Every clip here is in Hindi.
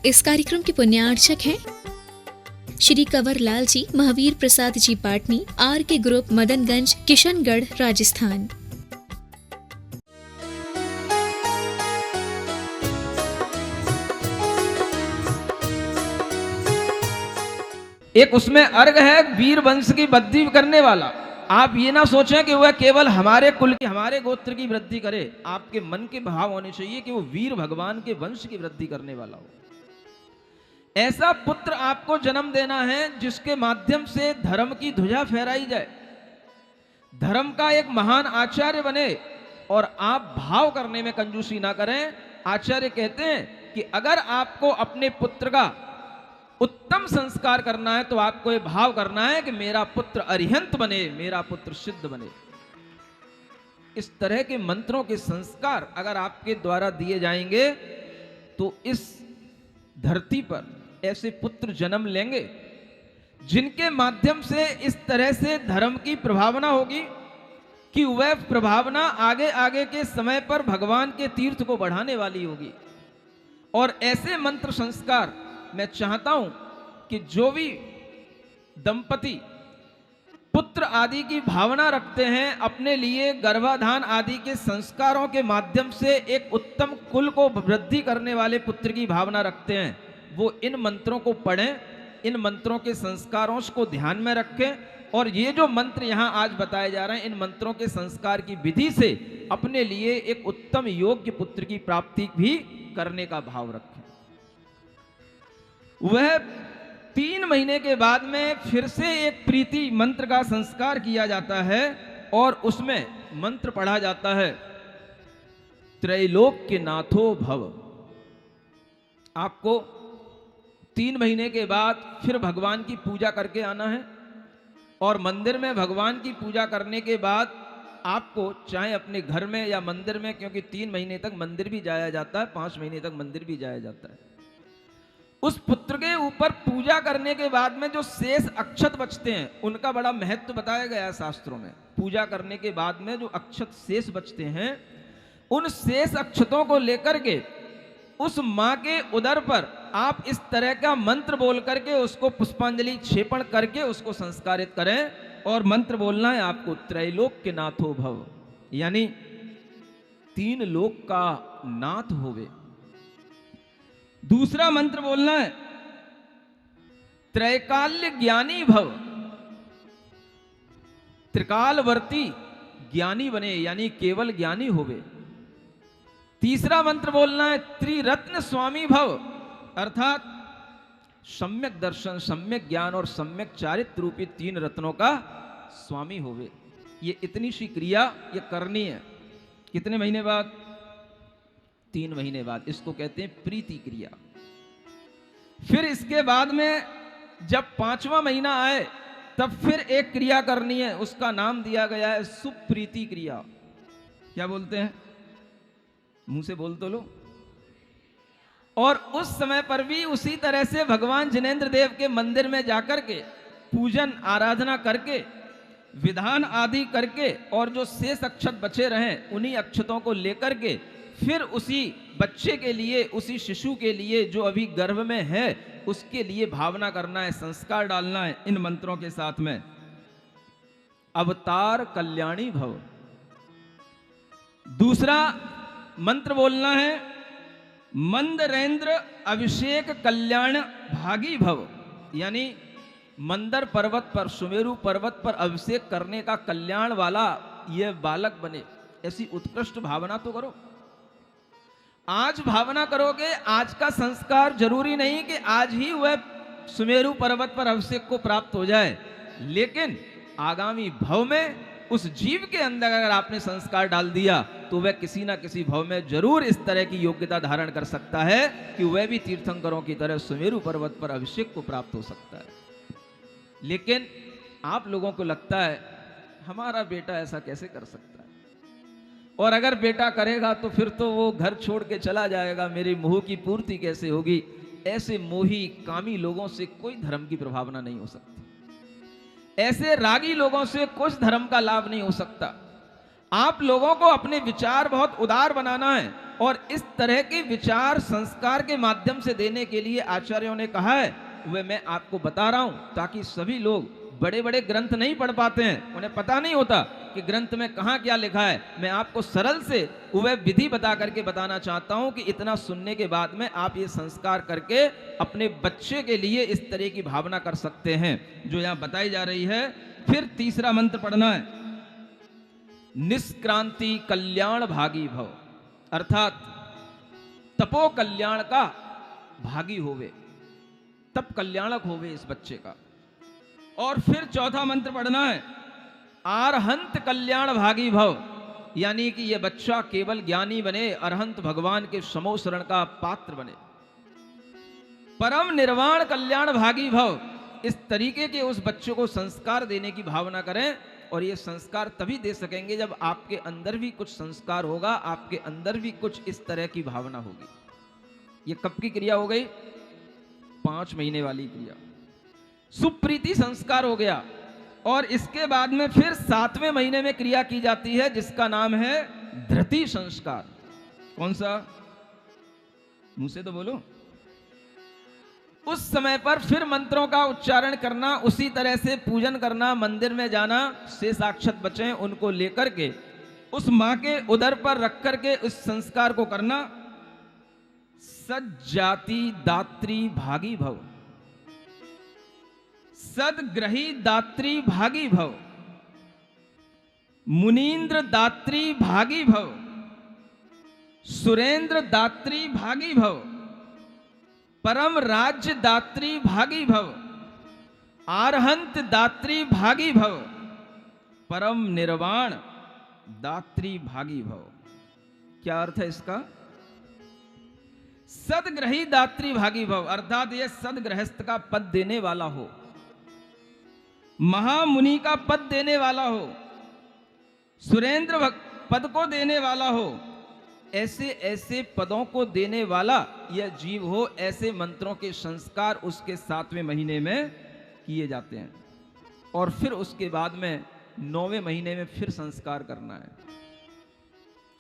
इस कार्यक्रम के पुण्यार्चक हैं श्री कंवर लाल जी, महावीर प्रसाद जी पाटनी, आर के ग्रुप, मदनगंज, किशनगढ़, राजस्थान। एक उसमें अर्घ है वीर वंश की वृद्धि करने वाला। आप ये ना सोचें कि वह केवल हमारे कुल की, हमारे गोत्र की वृद्धि करे। आपके मन के भाव होने चाहिए कि वो वीर भगवान के वंश की वृद्धि करने वाला हो। ऐसा पुत्र आपको जन्म देना है जिसके माध्यम से धर्म की ध्वजा फहराई जाए, धर्म का एक महान आचार्य बने। और आप भाव करने में कंजूसी ना करें। आचार्य कहते हैं कि अगर आपको अपने पुत्र का उत्तम संस्कार करना है तो आपको ये भाव करना है कि मेरा पुत्र अरिहंत बने, मेरा पुत्र सिद्ध बने। इस तरह के मंत्रों के संस्कार अगर आपके द्वारा दिए जाएंगे तो इस धरती पर ऐसे पुत्र जन्म लेंगे जिनके माध्यम से इस तरह से धर्म की प्रभावना होगी कि वह प्रभावना आगे आगे के समय पर भगवान के तीर्थ को बढ़ाने वाली होगी। और ऐसे मंत्र संस्कार मैं चाहता हूं कि जो भी दंपति पुत्र आदि की भावना रखते हैं, अपने लिए गर्भाधान आदि के संस्कारों के माध्यम से एक उत्तम कुल को वृद्धि करने वाले पुत्र की भावना रखते हैं, वो इन मंत्रों को पढ़ें, इन मंत्रों के संस्कारों को ध्यान में रखें। और ये जो मंत्र यहाँ आज बताए जा रहे हैं, इन मंत्रों के संस्कार की विधि से अपने लिए एक उत्तम योग्य पुत्र की प्राप्ति भी करने का भाव रखें। वह 3 महीने के बाद में फिर से एक प्रीति मंत्र का संस्कार किया जाता है और उसमें मंत्र पढ़ा जाता है, त्रैलोक्य नाथो भव। आपको 3 महीने के बाद फिर भगवान की पूजा करके आना है और मंदिर में भगवान की पूजा करने के बाद आपको चाहे अपने घर में या मंदिर में, क्योंकि 3 महीने तक मंदिर भी जाया जाता है, 5 महीने तक मंदिर भी जाया जाता है, उस पुत्र के ऊपर पूजा करने के बाद में जो शेष अक्षत बचते हैं उनका बड़ा महत्व बताया गया है शास्त्रों में। पूजा करने के बाद में जो अक्षत शेष बचते हैं, उन शेष अक्षतों को लेकर के उस मां के उदर पर आप इस तरह का मंत्र बोल करके उसको पुष्पांजलि क्षेपण करके उसको संस्कारित करें। और मंत्र बोलना है आपको, त्रैलोक्य नाथो भव, यानी 3 लोक का नाथ होवे। दूसरा मंत्र बोलना है, त्रैकाल्य ज्ञानी भव, त्रिकालवर्ती ज्ञानी बने, यानी केवल ज्ञानी होवे। तीसरा मंत्र बोलना है, त्रिरत्न स्वामी भव, अर्थात सम्यक दर्शन, सम्यक ज्ञान और सम्यक चारित्र रूपी 3 रत्नों का स्वामी होवे। ये इतनी सी क्रिया ये करनी है। कितने महीने बाद? 3 महीने बाद। इसको कहते हैं प्रीति क्रिया। फिर इसके बाद में जब 5वां महीना आए तब फिर एक क्रिया करनी है, उसका नाम दिया गया है सुप्रीति क्रिया। क्या बोलते हैं? मुंह से बोल तो लो। और उस समय पर भी उसी तरह से भगवान जिनेंद्र देव के मंदिर में जाकर के पूजन आराधना करके विधान आदि करके और जो शेष अक्षत बचे रहे उन्हीं अक्षतों को लेकर के फिर उसी बच्चे के लिए, उसी शिशु के लिए जो अभी गर्भ में है उसके लिए भावना करना है, संस्कार डालना है इन मंत्रों के साथ में। अवतार कल्याणी भव। दूसरा मंत्र बोलना है, मंदरेंद्र अभिषेक कल्याण भागी भव, यानी मंदर पर्वत पर, सुमेरु पर्वत पर अभिषेक करने का कल्याण वाला यह बालक बने। ऐसी उत्कृष्ट भावना तो करो। आज भावना करोगे, आज का संस्कार जरूरी नहीं कि आज ही वह सुमेरु पर्वत पर अभिषेक को प्राप्त हो जाए, लेकिन आगामी भव में उस जीव के अंदर अगर आपने संस्कार डाल दिया तो वह किसी ना किसी भव में जरूर इस तरह की योग्यता धारण कर सकता है कि वह भी तीर्थंकरों की तरह सुमेरु पर्वत पर अभिषेक को प्राप्त हो सकता है। लेकिन आप लोगों को लगता है हमारा बेटा ऐसा कैसे कर सकता है, और अगर बेटा करेगा तो फिर तो वो घर छोड़ के चला जाएगा, मेरी मोह की पूर्ति कैसे होगी। ऐसे मोही कामी लोगों से कोई धर्म की प्रभावना नहीं हो सकती, ऐसे रागी लोगों से कुछ धर्म का लाभ नहीं हो सकता। आप लोगों को अपने विचार बहुत उदार बनाना है और इस तरह के विचार संस्कार के माध्यम से देने के लिए आचार्यों ने कहा है, वह मैं आपको बता रहा हूं, ताकि सभी लोग बड़े बड़े ग्रंथ नहीं पढ़ पाते हैं, उन्हें पता नहीं होता कि ग्रंथ में कहाँ क्या लिखा है। मैं आपको सरल से वह विधि बता करके बताना चाहता हूं कि इतना सुनने के बाद में आप ये संस्कार करके अपने बच्चे के लिए इस तरह की भावना कर सकते हैं जो यहाँ बताई जा रही है। फिर तीसरा मंत्र पढ़ना है, निष्क्रांति कल्याण भागी भव, अर्थात तपो कल्याण का भागी होवे, तप कल्याणक होवे इस बच्चे का। और फिर चौथा मंत्र पढ़ना है, अरहंत कल्याण भागी भव, यानी कि यह बच्चा केवल ज्ञानी बने, अरहंत भगवान के समो शरण का पात्र बने। परम निर्वाण कल्याण भागी भव, इस तरीके के उस बच्चे को संस्कार देने की भावना करें। और ये संस्कार तभी दे सकेंगे जब आपके अंदर भी कुछ संस्कार होगा, आपके अंदर भी कुछ इस तरह की भावना होगी। ये कब की क्रिया हो गई? 5 महीने वाली क्रिया। सुप्रीति संस्कार हो गया। और इसके बाद में फिर 7वें महीने में क्रिया की जाती है जिसका नाम है धृति संस्कार। कौन सा? मुंह से तो बोलो। उस समय पर फिर मंत्रों का उच्चारण करना, उसी तरह से पूजन करना, मंदिर में जाना, से साक्षात बच्चे उनको लेकर के उस मां के उदर पर रख करके उस संस्कार को करना। सज्जाति दात्री भागी भव, सदग्रही दात्री भागी भव, मुनीन्द्र दात्री भागी भव, सुरेंद्र दात्री भागी भव, परम राज्य दात्री भागी भव, आरहंत दात्री भागी भव, परम निर्वाण दात्री भागी भव। क्या अर्थ है इसका? सदग्रही दात्री भागी भव, अर्थात ये सदगृहस्थ का पद देने वाला हो, महामुनि का पद देने वाला हो, सुरेंद्र पद को देने वाला हो, ऐसे ऐसे पदों को देने वाला यह जीव हो। ऐसे मंत्रों के संस्कार उसके 7वें महीने में किए जाते हैं। और फिर उसके बाद में 9वें महीने में फिर संस्कार करना है।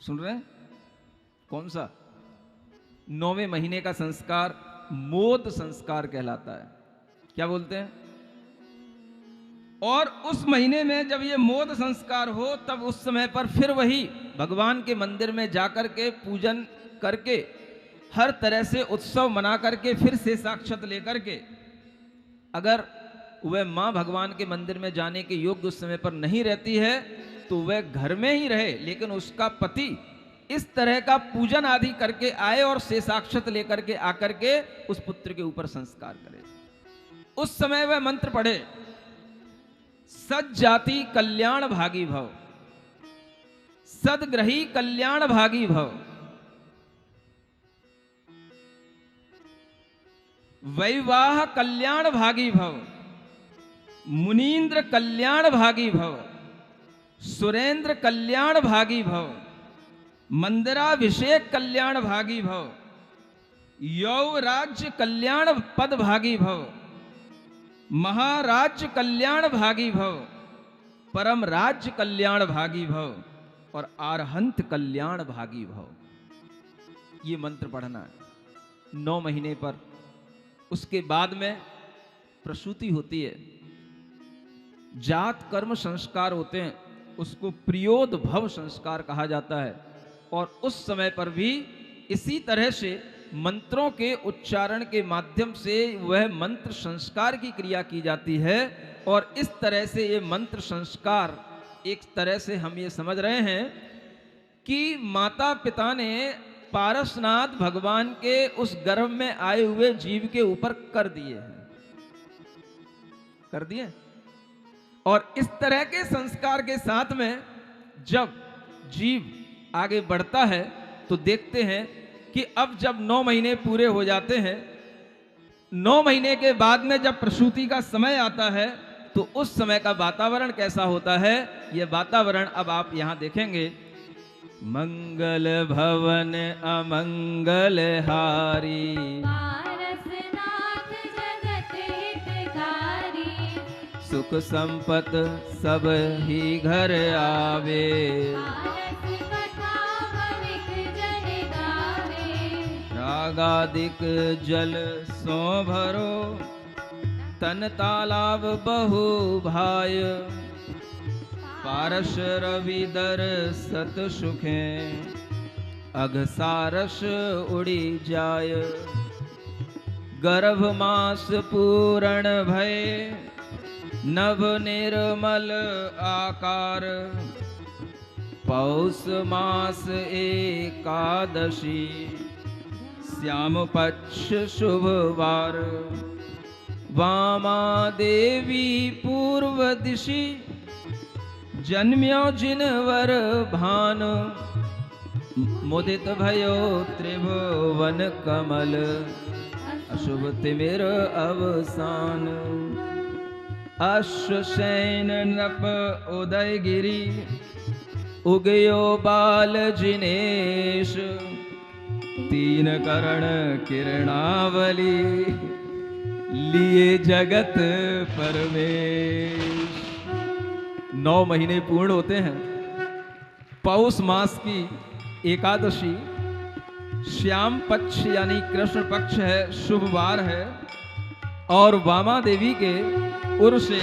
सुन रहे हैं? कौन सा? 9वें महीने का संस्कार मोद संस्कार कहलाता है। क्या बोलते हैं? और उस महीने में जब ये मोद संस्कार हो, तब उस समय पर फिर वही भगवान के मंदिर में जाकर के पूजन करके, हर तरह से उत्सव मना करके, फिर से साक्षात लेकर के, अगर वह मां भगवान के मंदिर में जाने के योग्य उस समय पर नहीं रहती है तो वह घर में ही रहे, लेकिन उसका पति इस तरह का पूजन आदि करके आए और से साक्षात लेकर के आकर के उस पुत्र के ऊपर संस्कार करे। उस समय वह मंत्र पढ़े, सज्जाति कल्याण भागी भव, सदग्रही कल्याण भागी भव, वैवाह कल्याण भागी भव, मुनीन्द्र कल्याण भागी भव, सुरेंद्र कल्याण भागी भव, मंदिराभिषेक कल्याण भागी भव, यौ राज्य कल्याण पद भागी भव, महाराज्य कल्याण भागी भव, परम राज्य कल्याण भागी भव, और आरहंत कल्याण भागी भव। ये मंत्र पढ़ना है 9 महीने पर। उसके बाद में प्रसूति होती है, जात कर्म संस्कार होते हैं, उसको प्रियोद भव संस्कार कहा जाता है। और उस समय पर भी इसी तरह से मंत्रों के उच्चारण के माध्यम से वह मंत्र संस्कार की क्रिया की जाती है। और इस तरह से ये मंत्र संस्कार, एक तरह से हम ये समझ रहे हैं कि माता पिता ने पारसनाथ भगवान के उस गर्भ में आए हुए जीव के ऊपर कर दिए हैं, कर दिए। और इस तरह के संस्कार के साथ में जब जीव आगे बढ़ता है तो देखते हैं कि अब जब 9 महीने पूरे हो जाते हैं, 9 महीने के बाद में जब प्रसूति का समय आता है तो उस समय का वातावरण कैसा होता है, यह वातावरण अब आप यहां देखेंगे। मंगल भवन अमंगल हारी, पारसनाथ जगत हितकारी, सुख संपत सब ही घर आवे। रागादिक जल सो भरो तन तालाब बहु भाय। पारस रवि दर सत सुखे अघसारस उड़ी जाय। गर्भ मास पूरण भय नभ निर्मल आकार। पौष मास एकादशी श्याम पक्ष शुभ वार। वामा देवी पूर्व दिशि जन्म्यो जिनवर भान। मुदित भयो त्रिभुवन कमल अशुभ तिमिर अवसान। अश्वसेन नृप उदयगिरि उगयो बाल जिनेश। तीन करण किरणावली लिए जगत परमेश। 9 महीने पूर्ण होते हैं। पौष मास की एकादशी श्याम पक्ष यानी कृष्ण पक्ष है, शुभ वार है। और वामा देवी के उर से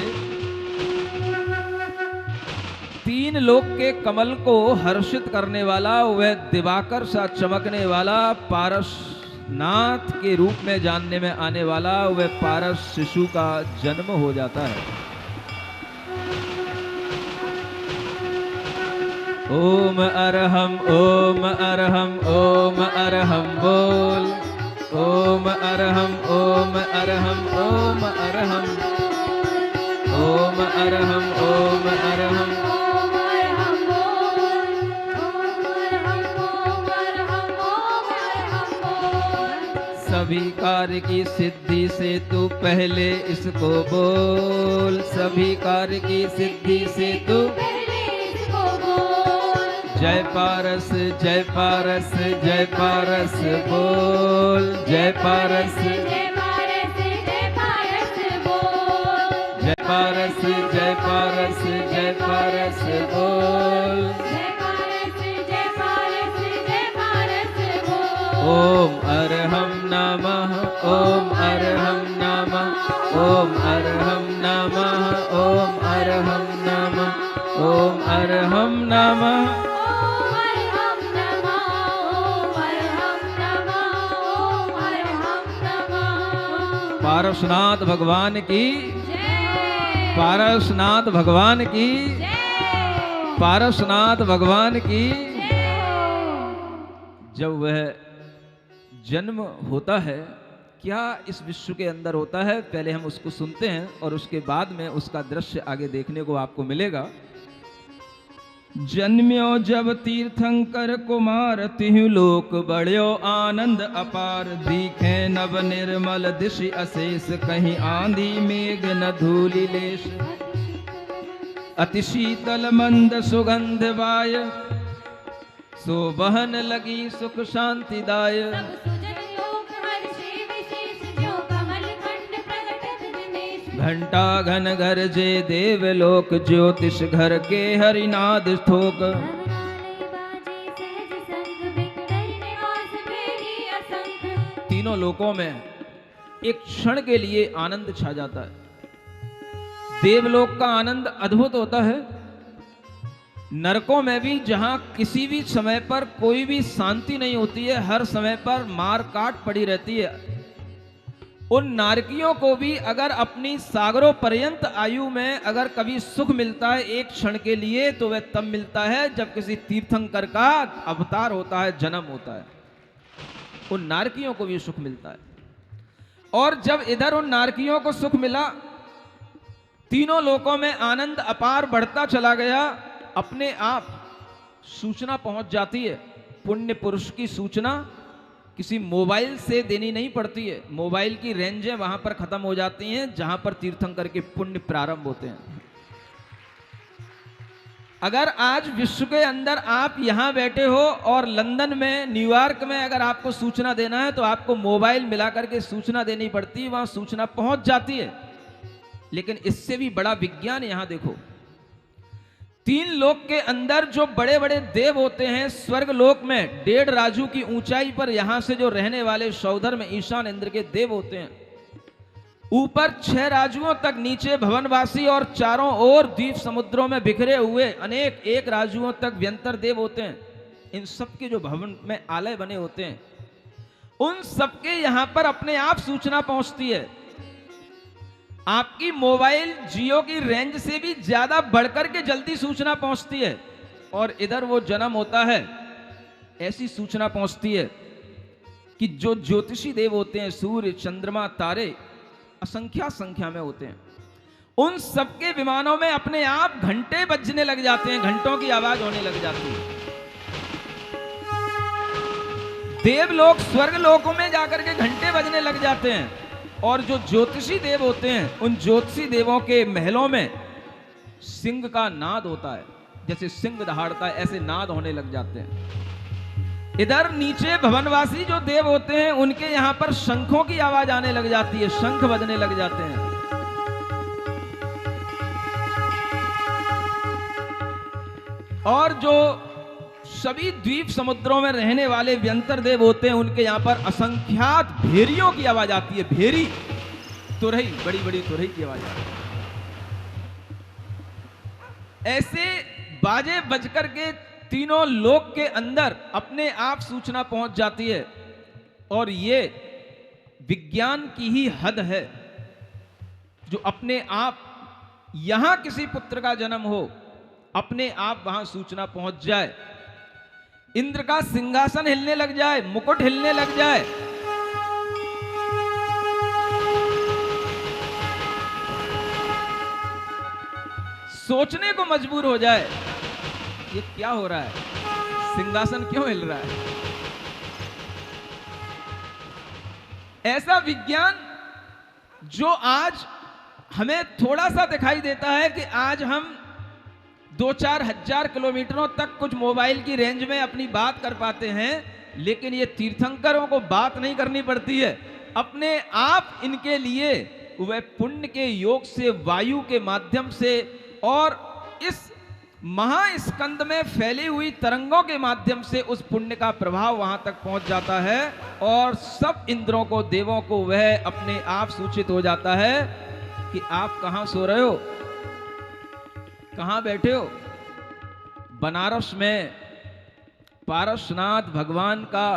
3 लोक के कमल को हर्षित करने वाला, वह दिवाकर सा चमकने वाला, पारसनाथ के रूप में जानने में आने वाला वह पारस शिशु का जन्म हो जाता है। ओम अरहम ओम अरहम ओम अरहम बोल। ओम अरहम ओम अरहम ओम अरहम ओम अरहम ओम अरहम। सभी कार्य की सिद्धि से तू पहले इसको बोल। सभी कार्य की सिद्धि से तू जय पारस जय पारस जय पारस बोल। जय पारस जय पारस जय पारस बोल। जय पारस जय पारस जय पारस बोल। जय पारस जय पारस जय पारस बोल। ओम अरहम नमः ओम अरहम नमः ओम अरहम नमः ओम अरहम नमः ओम अरहम नमः। पारसनाथ भगवान की जय। पारसनाथ भगवान की जय। पारसनाथ भगवान की जय। जब वह जन्म होता है, क्या इस विश्व के अंदर होता है, पहले हम उसको सुनते हैं और उसके बाद में उसका दृश्य आगे देखने को आपको मिलेगा। जन्म्यो जब तीर्थंकर कुमार तिहु लोक बड़्यो आनंद अपार। दिखे नव निर्मल दिशि अशेष कहीं आंधी मेघ न धूलि लेश। अति शीतल मंद सुगंध वाय सो बहन लगी सुख शांति दाय। घंटा घन गरजे देवलोक ज्योतिष घर के हरिनाद ठोक। तीनों लोकों में एक क्षण के लिए आनंद छा जाता है। देवलोक का आनंद अद्भुत होता है। नरकों में भी, जहां किसी भी समय पर कोई भी शांति नहीं होती है, हर समय पर मार काट पड़ी रहती है, उन नारकियों को भी अगर अपनी सागरों पर्यंत आयु में अगर कभी सुख मिलता है एक क्षण के लिए, तो वह तब मिलता है जब किसी तीर्थंकर का अवतार होता है, जन्म होता है। उन नारकियों को भी सुख मिलता है। और जब इधर उन नारकियों को सुख मिला, तीनों लोकों में आनंद अपार बढ़ता चला गया। अपने आप सूचना पहुंच जाती है। पुण्य पुरुष की सूचना किसी मोबाइल से देनी नहीं पड़ती है। मोबाइल की रेंजें वहां पर खत्म हो जाती हैं जहां पर तीर्थंकर के पुण्य प्रारंभ होते हैं। अगर आज विश्व के अंदर आप यहां बैठे हो और लंदन में, न्यूयॉर्क में अगर आपको सूचना देना है तो आपको मोबाइल मिला करके सूचना देनी पड़ती है, वहां सूचना पहुंच जाती है। लेकिन इससे भी बड़ा विज्ञान यहां देखो, 3 लोक के अंदर जो बड़े बड़े देव होते हैं, स्वर्ग लोक में 1.5 राजू की ऊंचाई पर यहां से जो रहने वाले सौधर में ईशान इंद्र के देव होते हैं, ऊपर 6 राजुओं तक, नीचे भवनवासी और चारों ओर द्वीप समुद्रों में बिखरे हुए अनेक 1 राजुओं तक व्यंतर देव होते हैं। इन सबके जो भवन में आलय बने होते हैं, उन सबके यहां पर अपने आप सूचना पहुंचती है। आपकी मोबाइल जियो की रेंज से भी ज्यादा बढ़कर के जल्दी सूचना पहुंचती है, और इधर वो जन्म होता है, ऐसी सूचना पहुंचती है कि जो ज्योतिषी देव होते हैं, सूर्य चंद्रमा तारे असंख्या संख्या में होते हैं, उन सबके विमानों में अपने आप घंटे बजने लग जाते हैं, घंटों की आवाज होने लग जाती है। देवलोक स्वर्ग लोकों में जाकर के घंटे बजने लग जाते हैं, और जो ज्योतिषी देव होते हैं, उन ज्योतिषी देवों के महलों में सिंह का नाद होता है, जैसे सिंह दहाड़ता है ऐसे नाद होने लग जाते हैं। इधर नीचे भवनवासी जो देव होते हैं, उनके यहां पर शंखों की आवाज आने लग जाती है, शंख बजने लग जाते हैं। और जो सभी द्वीप समुद्रों में रहने वाले व्यंतर देव होते हैं, उनके यहां पर असंख्यात भेरियों की आवाज आती है, भेरी तुरही, बड़ी बड़ी तुरही की आवाज आती है। ऐसे बाजे बजकर के तीनों लोक के अंदर अपने आप सूचना पहुंच जाती है, और ये विज्ञान की ही हद है, जो अपने आप यहां किसी पुत्र का जन्म हो, अपने आप वहां सूचना पहुंच जाए, इंद्र का सिंहासन हिलने लग जाए, मुकुट हिलने लग जाए। सोचने को मजबूर हो जाए, ये क्या हो रहा है, सिंहासन क्यों हिल रहा है। ऐसा विज्ञान जो आज हमें थोड़ा सा दिखाई देता है कि आज हम 2-4 हजार किलोमीटरों तक कुछ मोबाइल की रेंज में अपनी बात कर पाते हैं, लेकिन ये तीर्थंकरों को बात नहीं करनी पड़ती है, अपने आप इनके लिए वह पुण्य के योग से, वायु के माध्यम से और इस महास्कंद में फैली हुई तरंगों के माध्यम से उस पुण्य का प्रभाव वहां तक पहुंच जाता है, और सब इंद्रों को, देवों को वह अपने आप सूचित हो जाता है कि आप कहां सो रहे हो, कहां बैठे हो। बनारस में पारसनाथ भगवान का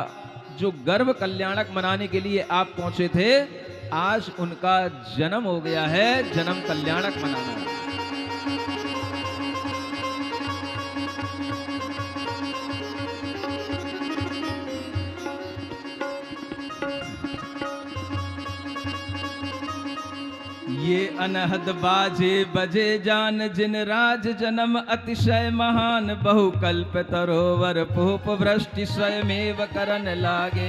जो गर्भ कल्याणक मनाने के लिए आप पहुंचे थे, आज उनका जन्म हो गया है, जन्म कल्याणक मनाना। ये अनहद बाजे बजे जान, जिन राज जन्म अतिशय महान, बहुकल्प तरोवर पुप वृष्टि स्वयमेव करन लागे।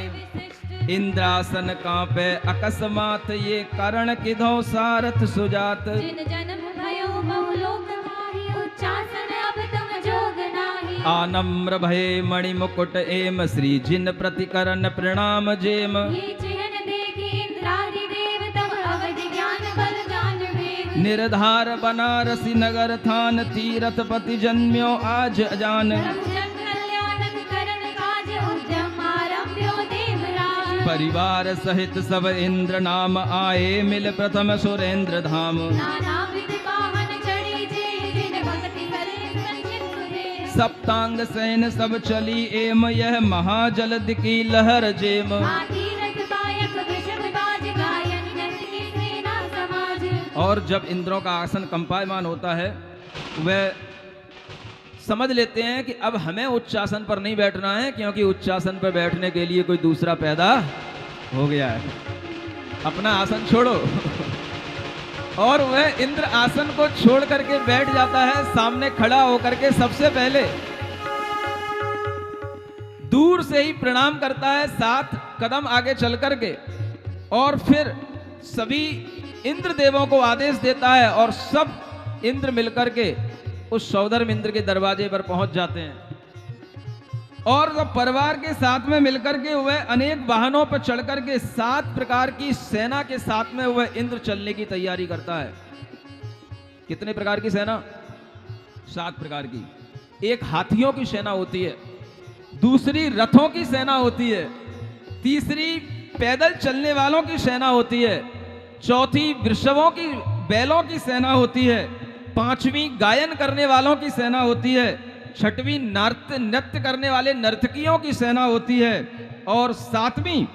इंद्रासन कांपे अकस्मात, ये करण किधौ सारथ सुजात। जिन जन्म भयो बहुलोक माही, उच्चासन अब तुम जोग नाही। आनम्र भये मणि मुकुट एम, श्री जिन प्रतिकरण प्रणाम जेम। ये चिन्ह देखी इंद्रादि देव, तब अवधि ज्ञान बल जान वेद। निर्धार बनारसी नगर थान, तीरथपति जन्म्यो आज अजान। जन कल्याणक करन काज, उद्यम आरंभ्यो देवराज। परिवार सहित सब इंद्र नाम, आए मिल प्रथम सुरेंद्र धाम। नाना विध वाहन चढ़ी जे, जिन भक्ति करे संचित दे। सप्तांग सैन सब चली एम, यह महाजलद की लहर जेम। हाथी रथ बायक वृषभ बाज, गायन नर्तकी सेना समाज। और जब इंद्रों का आसन कंपायमान होता है, वह समझ लेते हैं कि अब हमें उच्चासन पर नहीं बैठना है, क्योंकि उच्चासन पर बैठने के लिए कोई दूसरा पैदा हो गया है, अपना आसन छोड़ो। और वह इंद्र आसन को छोड़ करके बैठ जाता है, सामने खड़ा होकर के सबसे पहले दूर से ही प्रणाम करता है, 7 कदम आगे चल करके, और फिर सभी इंद्र देवों को आदेश देता है, और सब इंद्र मिलकर के उस सौधर्म इंद्र के दरवाजे पर पहुंच जाते हैं, और जब परिवार के साथ में मिलकर के वह अनेक वाहनों पर चढ़ करके 7 प्रकार की सेना के साथ में वह इंद्र चलने की तैयारी करता है। कितने प्रकार की सेना? 7 प्रकार की। एक हाथियों की सेना होती है, दूसरी रथों की सेना होती है, तीसरी पैदल चलने वालों की सेना होती है, चौथी वृषभों की बैलों की सेना होती है, पांचवी गायन करने वालों की सेना होती है, छठवीं नृत्य करने वाले नर्तकियों की सेना होती है, और सातवीं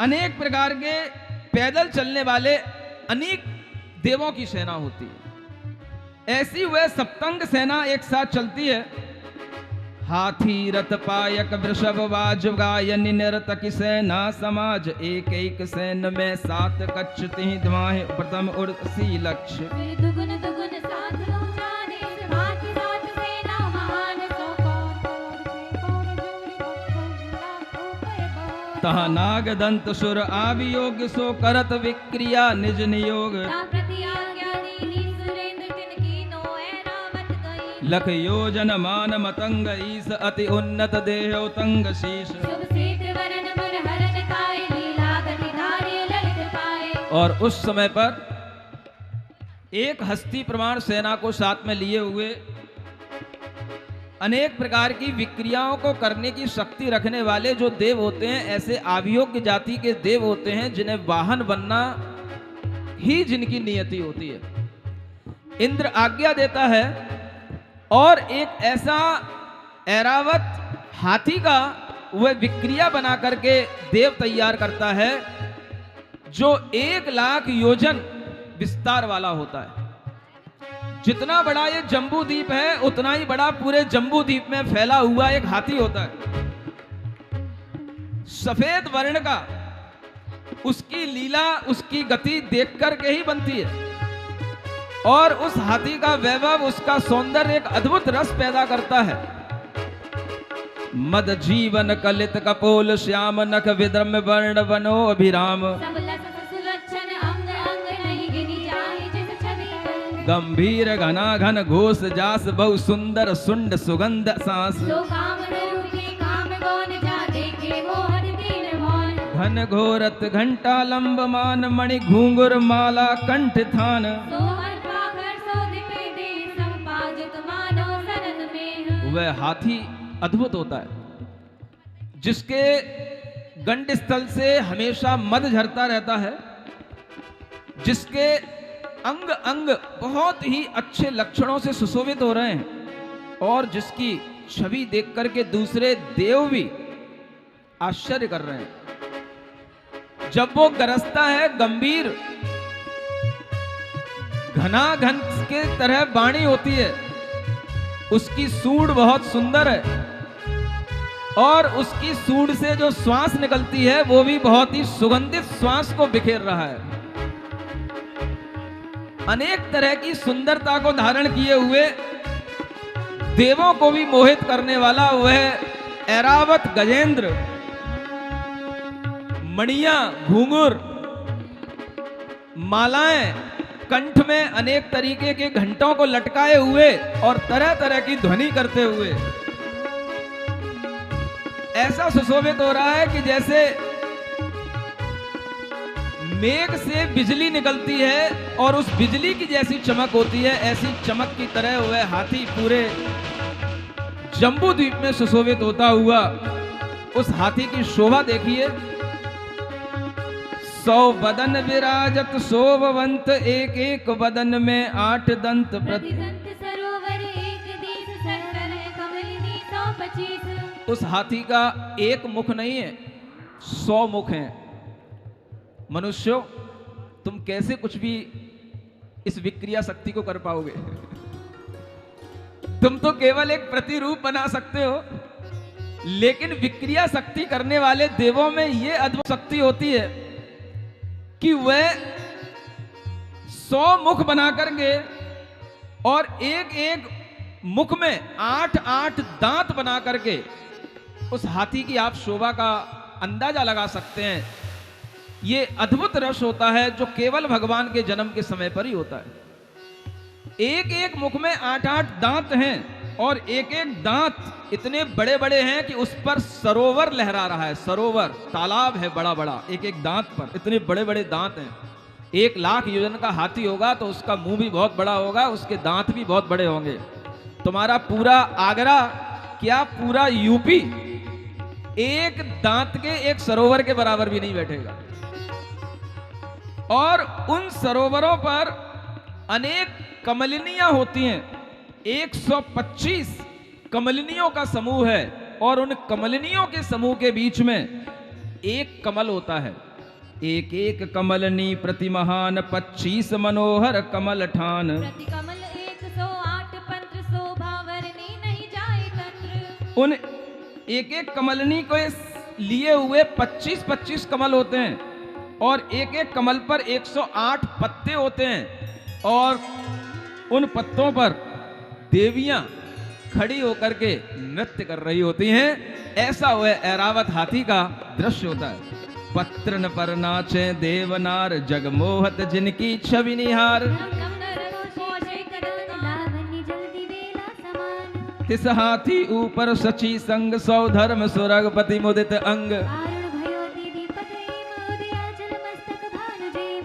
अनेक प्रकार के पैदल चलने वाले अनेक देवों की सेना होती है। ऐसी वह सप्तंग सेना एक साथ चलती है। हाथी रथ पायक वृषभ वाज गायन नर्तक सेना समाज, एक एक सैन्य में 7 कच्छ तिहि ध्वाहि प्रथम उर्सी लक्ष्य। फिर दुगुन दुगुन साथ लो जाने, भांति साथ सेना महान सो कौन कौन जोड़ी बखुला ऊपर बहुत। तहा नाग दंत सुर आवियोग, सो करत विक्रिया निज नियोग। ता प्रति आज्ञा दीनी सुरेंद्र तिनकी नो ऐरावत गई। लख योजन मान मतंग ईस, अति उन्नत देह तंग शीश। शुभ सीत वरन बर हरन काय, लीला गति धार्य ललित पाए। और उस समय पर एक हस्ती प्रमाण सेना को साथ में लिए हुए अनेक प्रकार की विक्रियाओं को करने की शक्ति रखने वाले जो देव होते हैं, ऐसे आवियोग्य जाति के देव होते हैं जिन्हें वाहन बनना ही जिनकी नियति होती है। इंद्र आज्ञा देता है और एक ऐसा ऐरावत हाथी का वह विक्रिया बना करके देव तैयार करता है जो 1 लाख योजन विस्तार वाला होता है। जितना बड़ा ये जम्बू द्वीप है उतना ही बड़ा पूरे जम्बू द्वीप में फैला हुआ एक हाथी होता है, सफेद वर्ण का। उसकी लीला, उसकी गति देख करके ही बनती है, और उस हाथी का वैभव, उसका सौंदर्य एक अद्भुत रस पैदा करता है। मद जीवन कलित कपोल श्याम, नख विद्रम वर्ण वनो अभिराम। सब लस सुलक्षण अंग अंग नहीं गिनी जाहि, जिस छवि कर। गंभीर घना घन घोष जास, बहु सुंदर सुंड सुगंध सांस। सो काम रूप के काम गौन, जा देखे वो हर दीन मौन। घन घोरत घंटा लंब मान, मणि घूंघुर माला कंठ थान। सो हर पाखर सो दिपे दे, संपादित मानो सरन में। वह हाथी अद्भुत होता है, जिसके गंड स्थल से हमेशा मद झरता रहता है, जिसके अंग अंग बहुत ही अच्छे लक्षणों से सुशोभित हो रहे हैं, और जिसकी छवि देख करके दूसरे देव भी आश्चर्य कर रहे हैं। जब वो गरजता है, गंभीर घना घन के तरह वाणी होती है, उसकी सूंड बहुत सुंदर है, और उसकी सूंड से जो श्वास निकलती है वो भी बहुत ही सुगंधित श्वास को बिखेर रहा है। अनेक तरह की सुंदरता को धारण किए हुए देवों को भी मोहित करने वाला वह ऐरावत गजेंद्र, मणियां, घूंघुर, मालाएं, कंठ में अनेक तरीके के घंटों को लटकाए हुए और तरह तरह की ध्वनि करते हुए ऐसा सुशोभित हो रहा है कि जैसे मेघ से बिजली निकलती है और उस बिजली की जैसी चमक होती है, ऐसी चमक की तरह वह हाथी पूरे जम्बू द्वीप में सुशोभित होता हुआ। उस हाथी की शोभा देखिए। 100 बदन विराजत शोभवंत, एक एक बदन में 8 दंत प्रति। प्रतिदंत सरोवर एक दीस, सरकर है कमलिनी 125। उस हाथी का एक मुख नहीं है, 100 मुख हैं। मनुष्यों, तुम कैसे कुछ भी इस विक्रिया शक्ति को कर पाओगे? तुम तो केवल एक प्रतिरूप बना सकते हो, लेकिन विक्रिया शक्ति करने वाले देवों में यह अद्भुत शक्ति होती है कि वह 100 मुख बना करके और एक एक मुख में 8-8 दांत बना करके उस हाथी की आप शोभा का अंदाजा लगा सकते हैं। ये अद्भुत रस होता है जो केवल भगवान के जन्म के समय पर ही होता है। एक एक मुख में 8-8 दांत हैं, और एक एक दांत इतने बड़े बड़े हैं कि उस पर सरोवर लहरा रहा है। सरोवर, तालाब है बड़ा बड़ा, एक एक दांत पर इतने बड़े बड़े दांत हैं। 1,00,000 योजन का हाथी होगा तो उसका मुंह भी बहुत बड़ा होगा, उसके दांत भी बहुत बड़े होंगे। तुम्हारा पूरा आगरा, क्या पूरा यूपी एक दांत के एक सरोवर के बराबर भी नहीं बैठेगा। और उन सरोवरों पर अनेक कमलिनियां होती हैं। 125 कमलिनियों का समूह है और उन कमलिनियों के समूह के बीच में एक कमल होता है। एक एक कमलनी प्रतिमहान 25 मनोहर कमल ठान। प्रति कमल 108 पंत्र शोभा वरनी नहीं जाए तंत्र। उन एक एक कमलनी को लिए हुए 25-25 कमल होते हैं और एक एक कमल पर 108 पत्ते होते हैं और उन पत्तों पर देवियां खड़ी होकर के नृत्य कर रही होती हैं। ऐसा वह ऐरावत हाथी का दृश्य होता है। पत्रन पर नाचे देवनार जगमोहत जिनकी छवि निहार। तिस हाथी ऊपर सची संग सौ धर्म सुरगपति मुदित अंग।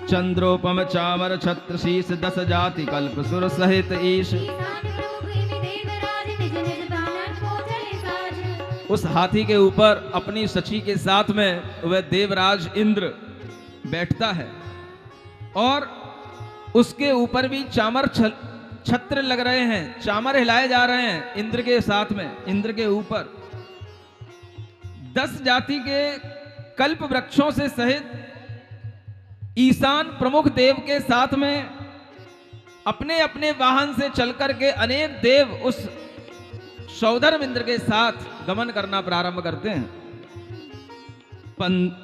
चंद्रोपम चामर छत्र शीस 10 जाति कल्प सुर सहित ईश। उस हाथी के ऊपर अपनी सची के साथ में वह देवराज इंद्र बैठता है और उसके ऊपर भी चामर छत्र लग रहे हैं, चामर हिलाए जा रहे हैं इंद्र के साथ में। इंद्र के ऊपर 10 जाति के कल्प वृक्षों से सहित ईशान प्रमुख देव के साथ में अपने अपने वाहन से चलकर के अनेक देव उस सौधर्म इंद्र के साथ गमन करना प्रारंभ करते हैं।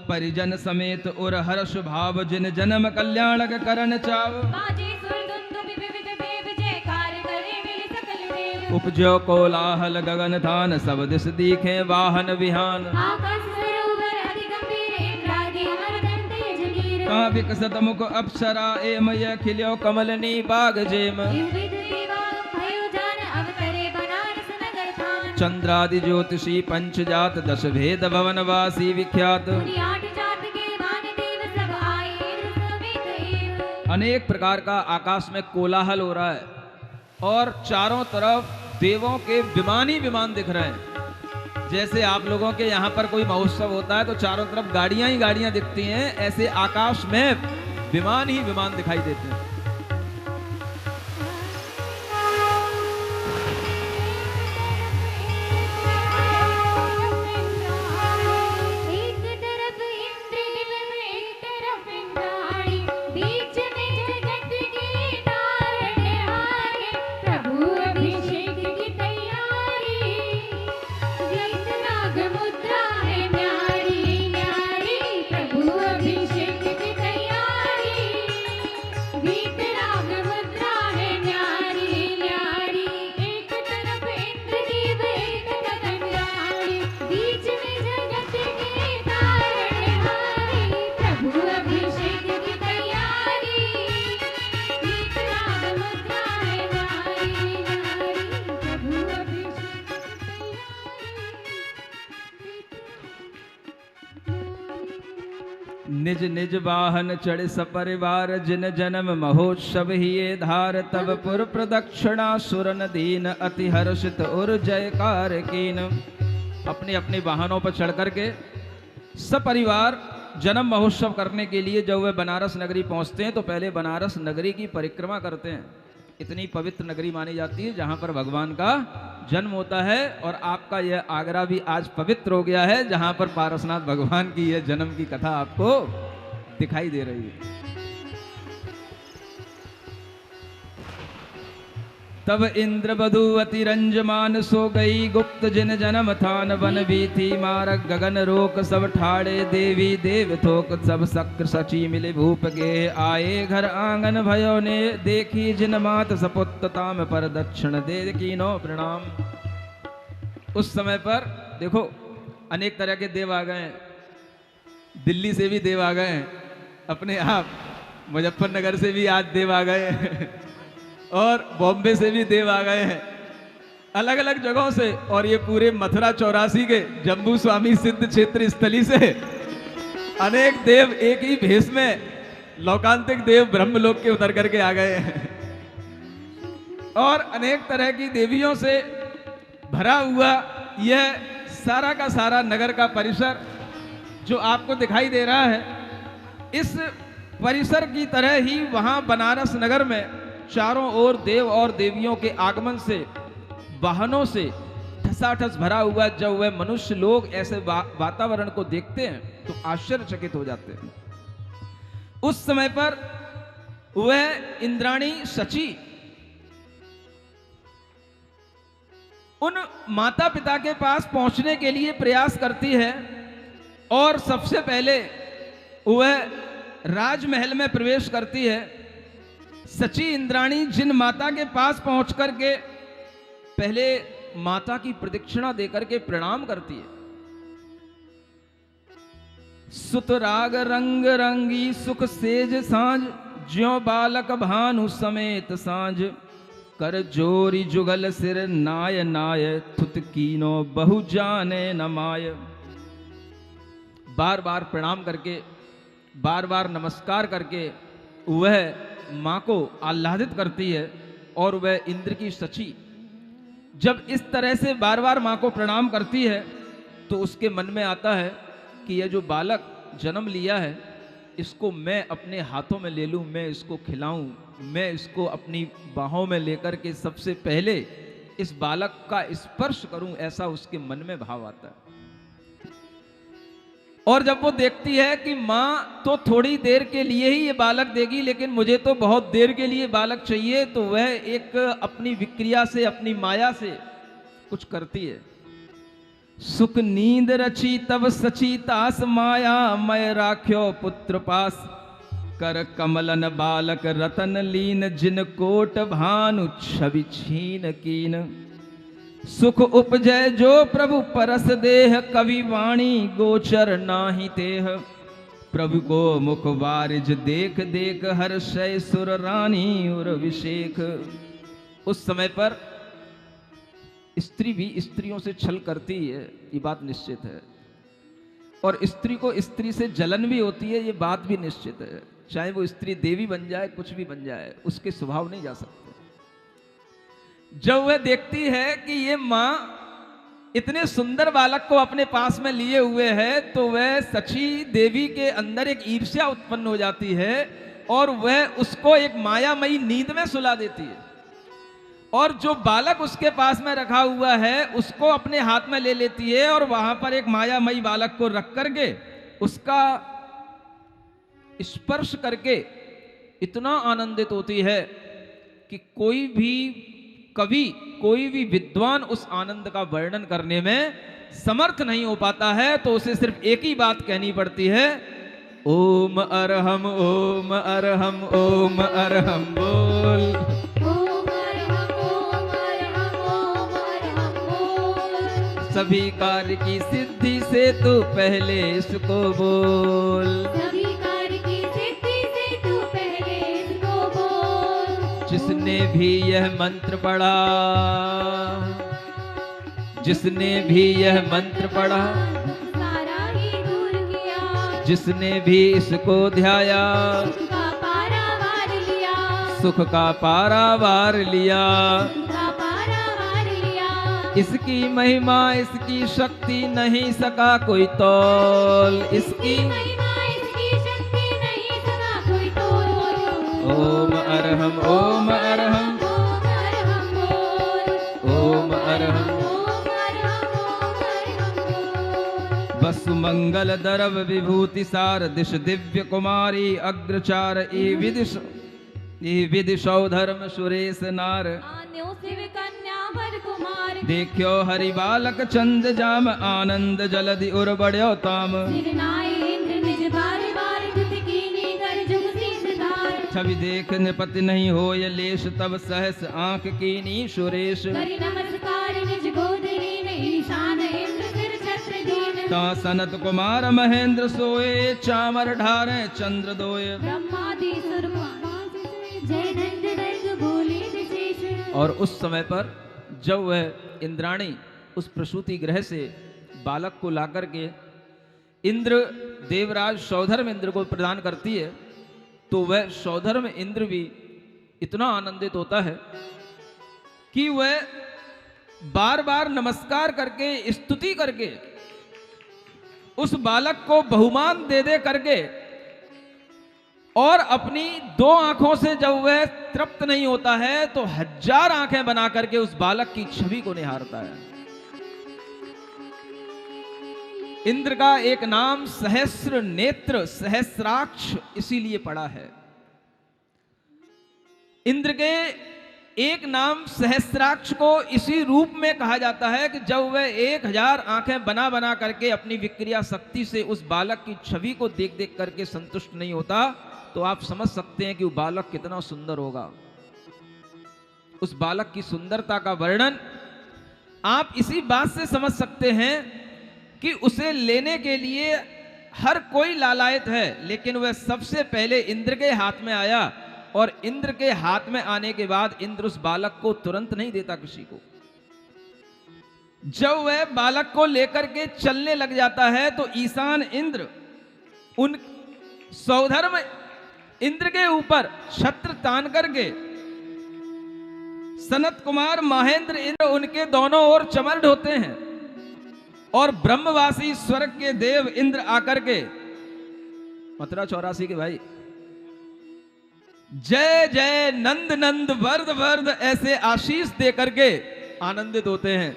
परिजन समेत और हर्ष भाव जिन जन्म कल्याणक करण चाव। उपजो कोलाहल गगन थान सब दिस दिखे वाहन विहान। विकसत मुख अप्सरा एम य खिल्यो कमलनी बाग जेम। चंद्रादि ज्योतिषी पंचजात 10 भेद भवनवासी विख्यात। अनेक प्रकार का आकाश में कोलाहल हो रहा है और चारों तरफ देवों के विमान ही विमान दिख रहे हैं। जैसे आप लोगों के यहाँ पर कोई महोत्सव होता है तो चारों तरफ गाड़ियां ही गाड़ियां दिखती हैं, ऐसे आकाश में विमान ही विमान दिखाई देते हैं। निज निज वाहन चढ़ सपरिवार जिन जन्म महोत्सव ही धार। तब पुर प्रदक्षिणा सुरन दीन अति हर्षित और जयकार कीन। अपने अपने वाहनों पर चढ़ करके सपरिवार जन्म महोत्सव करने के लिए जब वे बनारस नगरी पहुंचते हैं तो पहले बनारस नगरी की परिक्रमा करते हैं। इतनी पवित्र नगरी मानी जाती है जहां पर भगवान का जन्म होता है और आपका यह आगरा भी आज पवित्र हो गया है जहां पर पारसनाथ भगवान की यह जन्म की कथा आपको दिखाई दे रही है। तब इंद्र बधु अति रंजमान सो गई गुप्त जिन जन्म थान वन बीथी मारक गगन रोक सब ठाड़े देवी देव थोक सब सक्र सची मिले भूप के आए घर आंगन भयो ने देखी जिन मात सपुत्तताम पर दक्षिण दे कीनो प्रणाम। उस समय पर देखो अनेक तरह के देव आ गए, दिल्ली से भी देव आ गए, अपने आप मुजफ्फरनगर से भी आज देव आ गए और बॉम्बे से भी देव आ गए हैं, अलग अलग जगहों से। और ये पूरे मथुरा 84 के जम्बू स्वामी सिद्ध क्षेत्र स्थली से अनेक देव एक ही भेष में लोकांतिक देव ब्रह्मलोक के उतर करके आ गए हैं और अनेक तरह की देवियों से भरा हुआ यह सारा का सारा नगर का परिसर जो आपको दिखाई दे रहा है, इस परिसर की तरह ही वहां बनारस नगर में चारों ओर देव और देवियों के आगमन से वाहनों से ठसाठस भरा हुआ। जब वह मनुष्य लोग ऐसे वातावरण को देखते हैं तो आश्चर्यचकित हो जाते हैं। उस समय पर वह इंद्राणी शची उन माता पिता के पास पहुंचने के लिए प्रयास करती है और सबसे पहले वह राजमहल में प्रवेश करती है। सची इंद्राणी जिन माता के पास पहुंच करके पहले माता की प्रदक्षिणा देकर के प्रणाम करती है। सुत राग रंग रंगी सुख सेज सांझ, ज्यों बालक भानु समेत सांझ, कर जोरी जुगल सिर नाय नाय, थुत कीनो बहु जाने न माय। बार बार प्रणाम करके, बार बार नमस्कार करके वह माँ को आह्लादित करती है। और वह इंद्र की शची जब इस तरह से बार बार माँ को प्रणाम करती है तो उसके मन में आता है कि यह जो बालक जन्म लिया है इसको मैं अपने हाथों में ले लूं, मैं इसको खिलाऊं, मैं इसको अपनी बाहों में लेकर के सबसे पहले इस बालक का स्पर्श करूं, ऐसा उसके मन में भाव आता है। और जब वो देखती है कि माँ तो थोड़ी देर के लिए ही ये बालक देगी लेकिन मुझे तो बहुत देर के लिए बालक चाहिए, तो वह एक अपनी विक्रिया से, अपनी माया से कुछ करती है। सुख नींद रची तब सची तास, माया मैं राख्यो पुत्र पास, कर कमलन बालक रतन लीन, जिन कोट भानु छवि छीन कीन। सुख उपजय जो प्रभु परस देह, कवि वाणी गोचर नाही तेह, प्रभु को मुख वारिज देख देख, हर्षय सुर रानी उर विशेख। उस समय पर स्त्री भी स्त्रियों से छल करती है, ये बात निश्चित है। और स्त्री को स्त्री से जलन भी होती है, ये बात भी निश्चित है। चाहे वो स्त्री देवी बन जाए, कुछ भी बन जाए, उसके स्वभाव नहीं जा सकते। जब वह देखती है कि ये माँ इतने सुंदर बालक को अपने पास में लिए हुए है, तो वह सची देवी के अंदर एक ईर्ष्या उत्पन्न हो जाती है और वह उसको एक मायामयी नींद में सुला देती है। और जो बालक उसके पास में रखा हुआ है उसको अपने हाथ में ले लेती है और वहां पर एक मायामयी बालक को रख करके उसका स्पर्श करके इतना आनंदित होती है कि कोई भी कवि, कोई भी विद्वान उस आनंद का वर्णन करने में समर्थ नहीं हो पाता है। तो उसे सिर्फ एक ही बात कहनी पड़ती है, ओम अरहम ओम अरहम ओम अरहम बोल। ओम अरहम ओम अरहम ओम अरहम बोल। सभी कार्य की सिद्धि से तू पहले इसको बोल। सभी कार्य की सिद्धि से तू पहले इसको बोल। जिसने भी यह मंत्र पढ़ा, जिसने भी यह मंत्र पढ़ा, सारा ही दूर किया। जिसने भी इसको ध्याया, सुख का पारावार लिया। सुख का पारावार लिया। सुख का पारावार लिया। इसकी महिमा, इसकी शक्ति नहीं सका कोई तौल। इसकी महिमा, इसकी शक्ति नहीं सका कोई तोल। ओम अरहम ओम अरहम ओम अरहम बोल। ओम अरहम। ओम अरहम ओम अरहम बोल। वसु मंगल दरव विभूति सार, दिश दिव्य कुमारी अग्रचार, ई विदिशौ धर्म सुरेश नार। आन्यो शिव कन्या वर कुमार। देखियो हरि बालक चंद जाम, आनंद जलधि उर बढ़्यो ताम। सिरनाए इंद्र निज बार बार, धुत कीनी कर जुग शीश धार। छवि देख निपति नहीं हो ये लेश, तब सहस आंख कीनी सुरेश। करि नमस्कार निज गोद लीन, ईशान इंद्र सिर छत्र दीन। ता सनत कुमार महेंद्र सोए, चामर ढारे चंद्र दोय। ब्रह्मादि सुर जय नंद नंद बोले विशेष। और उस समय पर जब वह इंद्राणी उस प्रसूति गृह से बालक को लाकर के इंद्र देवराज सौधर्म इंद्र को प्रदान करती है, तो वह सौधर्म इंद्र भी इतना आनंदित होता है कि वह बार बार नमस्कार करके, स्तुति करके, उस बालक को बहुमान दे दे करके, और अपनी 2 आंखों से जब वह तृप्त नहीं होता है तो 1000 आंखें बना करके उस बालक की छवि को निहारता है। इंद्र का एक नाम सहस्र नेत्र, सहस्राक्ष इसीलिए पड़ा है। इंद्र के एक नाम सहस्राक्ष को इसी रूप में कहा जाता है कि जब वह 1000 आंखें बना बना करके अपनी विक्रिया शक्ति से उस बालक की छवि को देख देख करके संतुष्ट नहीं होता, तो आप समझ सकते हैं कि वो बालक कितना सुंदर होगा। उस बालक की सुंदरता का वर्णन आप इसी बात से समझ सकते हैं कि उसे लेने के लिए हर कोई लालायत है, लेकिन वह सबसे पहले इंद्र के हाथ में आया, और इंद्र के हाथ में आने के बाद इंद्र उस बालक को तुरंत नहीं देता किसी को। जब वह बालक को लेकर के चलने लग जाता है तो ईशान इंद्र उन सौधर्म इंद्र के ऊपर छत्र तान करके सनत कुमार महेंद्र इंद्र उनके दोनों ओर चमर ढोते हैं, और ब्रह्मवासी स्वर्ग के देव इंद्र आकर के, मथुरा 84 के भाई, जय जय नंद नंद वर्द वर्द ऐसे आशीष दे करके आनंदित होते हैं।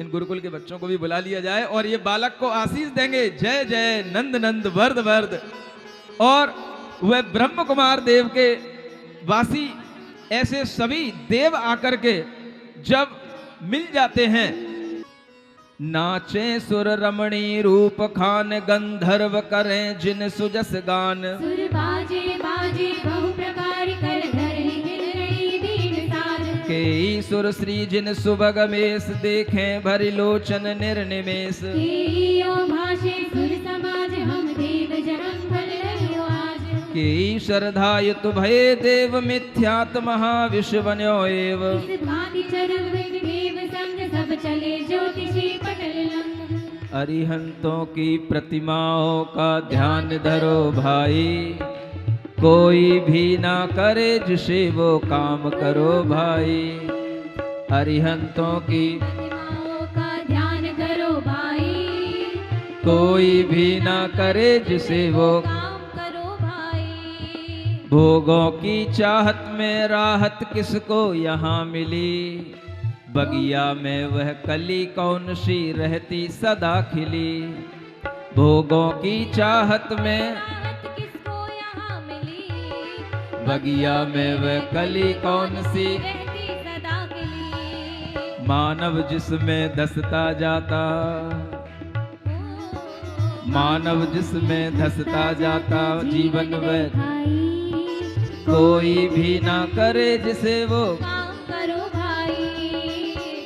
इन गुरुकुल के बच्चों को भी बुला लिया जाए और ये बालक को आशीष देंगे, जय जय नंद नंद वर्द वर्द। और वह ब्रह्म कुमार देव के वासी ऐसे सभी देव आकर के जब मिल जाते हैं, नाचे सुर रमणी रूप खान, गंधर्व करें जिन सुजस गान। सुर बाजे बाजे बहु प्रकार कर धरे हिरणी दीन साध। के सुर श्री जिन सुभग मेष, देखें भरि लोचन निर्निमेष। के ओ भाषे सुर समाज, हम देव जन्म फल रहियो आज। के श्रद्धायुत भये देव, मिथ्यात महाविश्व बन्यो एव। इस भांति चरण देव संग, सब चले ज्योतिषी पटल लंग। अरिहंतों की प्रतिमाओं का ध्यान धरो भाई, कोई भी ना करे जिसे वो काम करो भाई। अरिहंतों की प्रतिमाओं का ध्यान करो भाई, कोई भी ना करे जिसे वो। काम करो भाई। भोगों की चाहत में राहत किसको यहाँ मिली, बगिया में वह कली कौन सी रहती सदा खिली। भोगों की चाहत में राहत किसको यहाँ मिली, बगिया में वह कली कौन सी। रहती सदा खिली। मानव जिसमें धसता जाता, मानव जिसमें धसता जाता जीवन वह, कोई भी ना करे जिसे वो। काम करो भाई।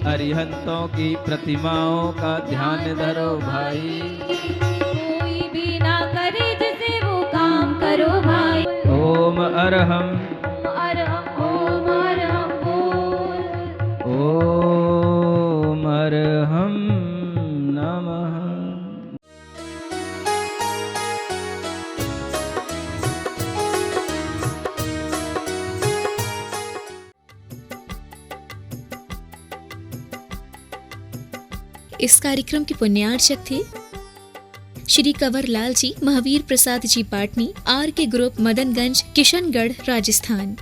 अरिहंतों की प्रतिमाओं का ध्यान धरो भाई, कोई भी ना करे जिसे वो काम करो भाई। ओम अरहम अरहम ओम अरहम बोल। ओम अरहम नमः। इस कार्यक्रम के पुण्यार्चक थे श्री कंवर लाल जी, महावीर प्रसाद जी पाटनी, आर के ग्रुप, मदनगंज, किशनगढ़, राजस्थान।